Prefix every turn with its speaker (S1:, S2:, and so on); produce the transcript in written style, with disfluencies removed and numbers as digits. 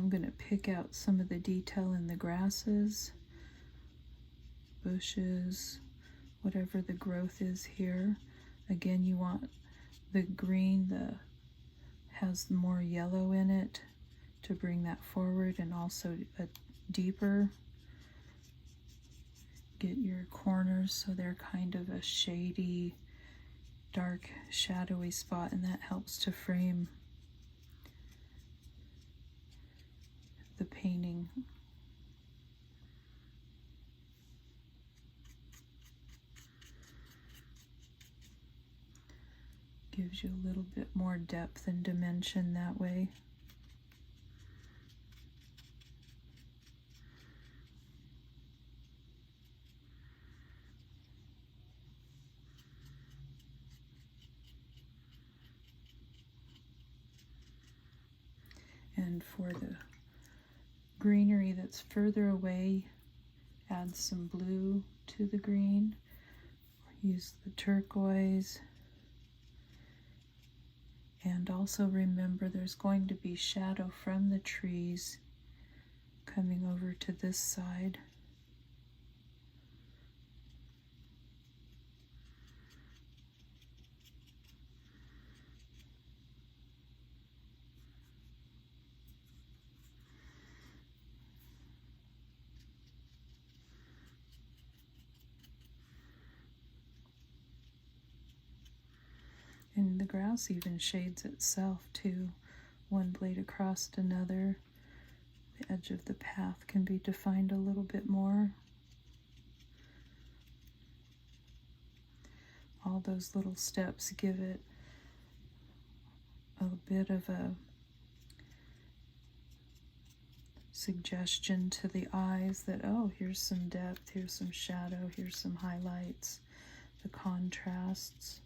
S1: I'm going to pick out some of the detail in the grasses, bushes, whatever the growth is here. Again, you want the green that has more yellow in it to bring that forward, and also a deeper. Get your corners so they're kind of a shady, dark, shadowy spot, and that helps to frame the painting. Gives you a little bit more depth and dimension that way. And for the greenery that's further away, add some blue to the green. Use the turquoise. And also remember there's going to be shadow from the trees coming over to this side. And the grass even shades itself too. One blade across another. The edge of the path can be defined a little bit more. All those little steps give it a bit of a suggestion to the eyes that, oh, here's some depth, here's some shadow, here's some highlights, the contrasts.